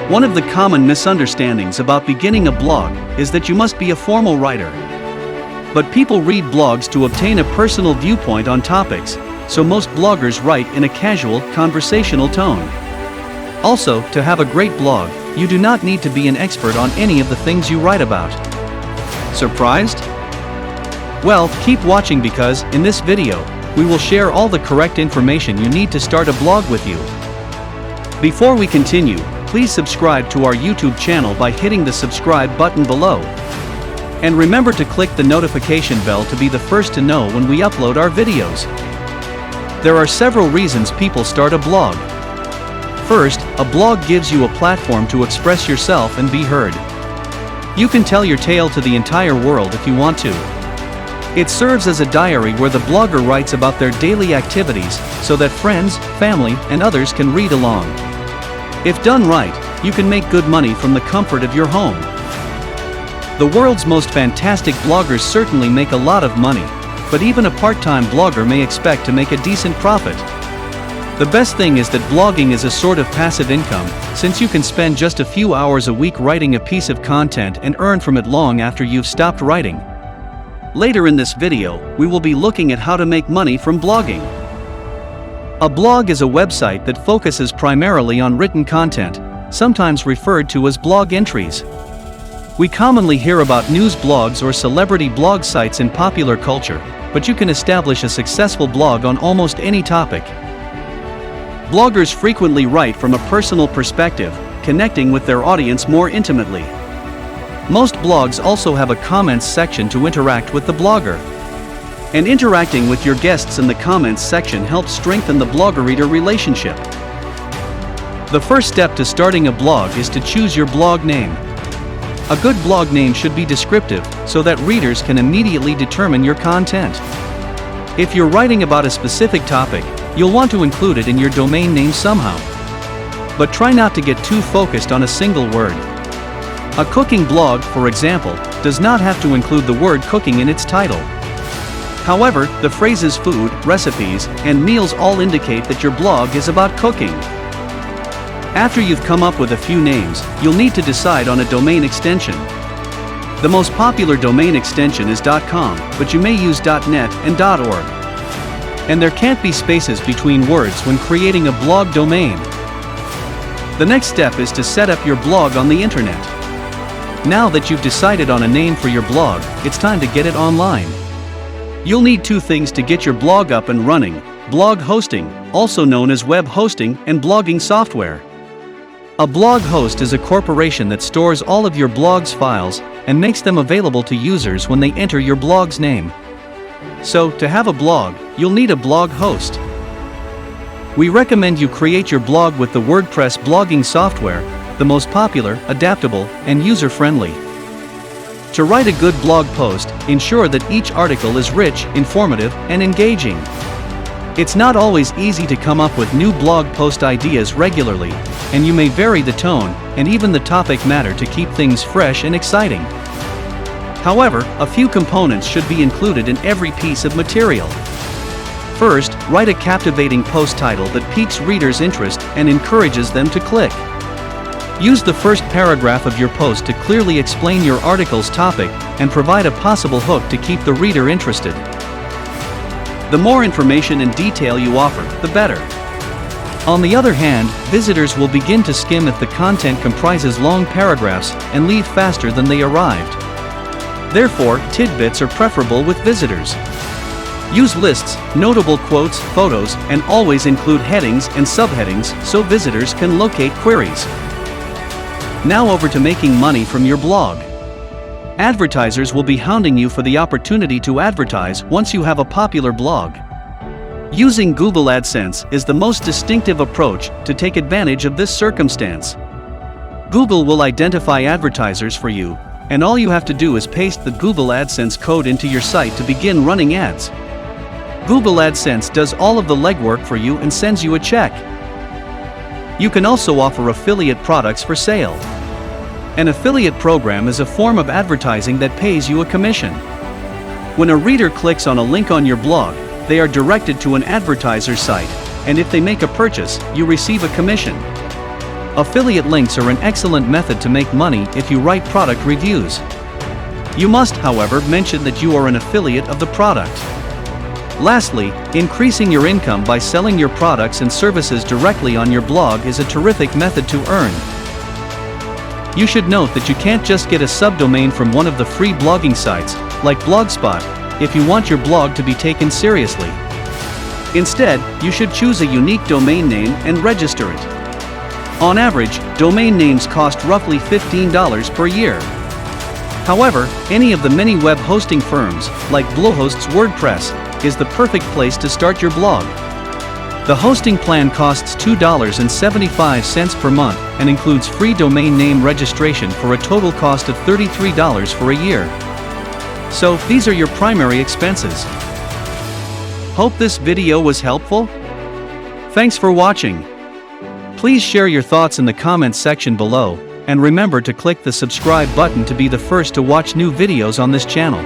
One of the common misunderstandings about beginning a blog is that you must be a formal writer. But people read blogs to obtain a personal viewpoint on topics, so most bloggers write in a casual, conversational tone. Also, to have a great blog, you do not need to be an expert on any of the things you write about. Surprised? Well, keep watching because, in this video, we will share all the correct information you need to start a blog with you. Before we continue, please subscribe to our YouTube channel by hitting the subscribe button below. And remember to click the notification bell to be the first to know when we upload our videos. There are several reasons people start a blog. First, a blog gives you a platform to express yourself and be heard. You can tell your tale to the entire world if you want to. It serves as a diary where the blogger writes about their daily activities so that friends, family, and others can read along. If done right, you can make good money from the comfort of your home. The world's most fantastic bloggers certainly make a lot of money, but even a part-time blogger may expect to make a decent profit. The best thing is that blogging is a sort of passive income, since you can spend just a few hours a week writing a piece of content and earn from it long after you've stopped writing. Later in this video, we will be looking at how to make money from blogging. A blog is a website that focuses primarily on written content, sometimes referred to as blog entries. We commonly hear about news blogs or celebrity blog sites in popular culture, but you can establish a successful blog on almost any topic. Bloggers frequently write from a personal perspective, connecting with their audience more intimately. Most blogs also have a comments section to interact with the blogger. And interacting with your guests in the comments section helps strengthen the blogger-reader relationship. The first step to starting a blog is to choose your blog name. A good blog name should be descriptive, so that readers can immediately determine your content. If you're writing about a specific topic, you'll want to include it in your domain name somehow. But try not to get too focused on a single word. A cooking blog, for example, does not have to include the word cooking in its title. However, the phrases food, recipes, and meals all indicate that your blog is about cooking. After you've come up with a few names, you'll need to decide on a domain extension. The most popular domain extension is .com, but you may use .net and .org. And there can't be spaces between words when creating a blog domain. The next step is to set up your blog on the internet. Now that you've decided on a name for your blog, it's time to get it online. You'll need two things to get your blog up and running: blog hosting, also known as web hosting, and blogging software. A blog host is a corporation that stores all of your blog's files and makes them available to users when they enter your blog's name. So, to have a blog, you'll need a blog host. We recommend you create your blog with the WordPress blogging software, the most popular, adaptable, and user-friendly. To write a good blog post, ensure that each article is rich, informative, and engaging. It's not always easy to come up with new blog post ideas regularly, and you may vary the tone and even the topic matter to keep things fresh and exciting. However, a few components should be included in every piece of material. First, write a captivating post title that piques readers' interest and encourages them to click. Use the first paragraph of your post to clearly explain your article's topic and provide a possible hook to keep the reader interested. The more information and detail you offer, the better. On the other hand, visitors will begin to skim if the content comprises long paragraphs and leave faster than they arrived. Therefore, tidbits are preferable with visitors. Use lists, notable quotes, photos, and always include headings and subheadings so visitors can locate queries. Now over to making money from your blog. Advertisers will be hounding you for the opportunity to advertise once you have a popular blog. Using Google AdSense is the most distinctive approach to take advantage of this circumstance. Google will identify advertisers for you, and all you have to do is paste the Google AdSense code into your site to begin running ads. Google AdSense does all of the legwork for you and sends you a check. You can also offer affiliate products for sale. An affiliate program is a form of advertising that pays you a commission. When a reader clicks on a link on your blog, they are directed to an advertiser's site, and if they make a purchase, you receive a commission. Affiliate links are an excellent method to make money if you write product reviews. You must, however, mention that you are an affiliate of the product. Lastly, increasing your income by selling your products and services directly on your blog is a terrific method to earn. You should note that you can't just get a subdomain from one of the free blogging sites, like Blogspot, if you want your blog to be taken seriously. Instead, you should choose a unique domain name and register it. On average, domain names cost roughly $15 per year. However, any of the many web hosting firms, like Bluehost's WordPress, is the perfect place to start your blog. The hosting plan costs $2.75 per month and includes free domain name registration for a total cost of $33 for a year. So, these are your primary expenses. Hope this video was helpful. Thanks for watching. Please share your thoughts in the comments section below, and remember to click the subscribe button to be the first to watch new videos on this channel.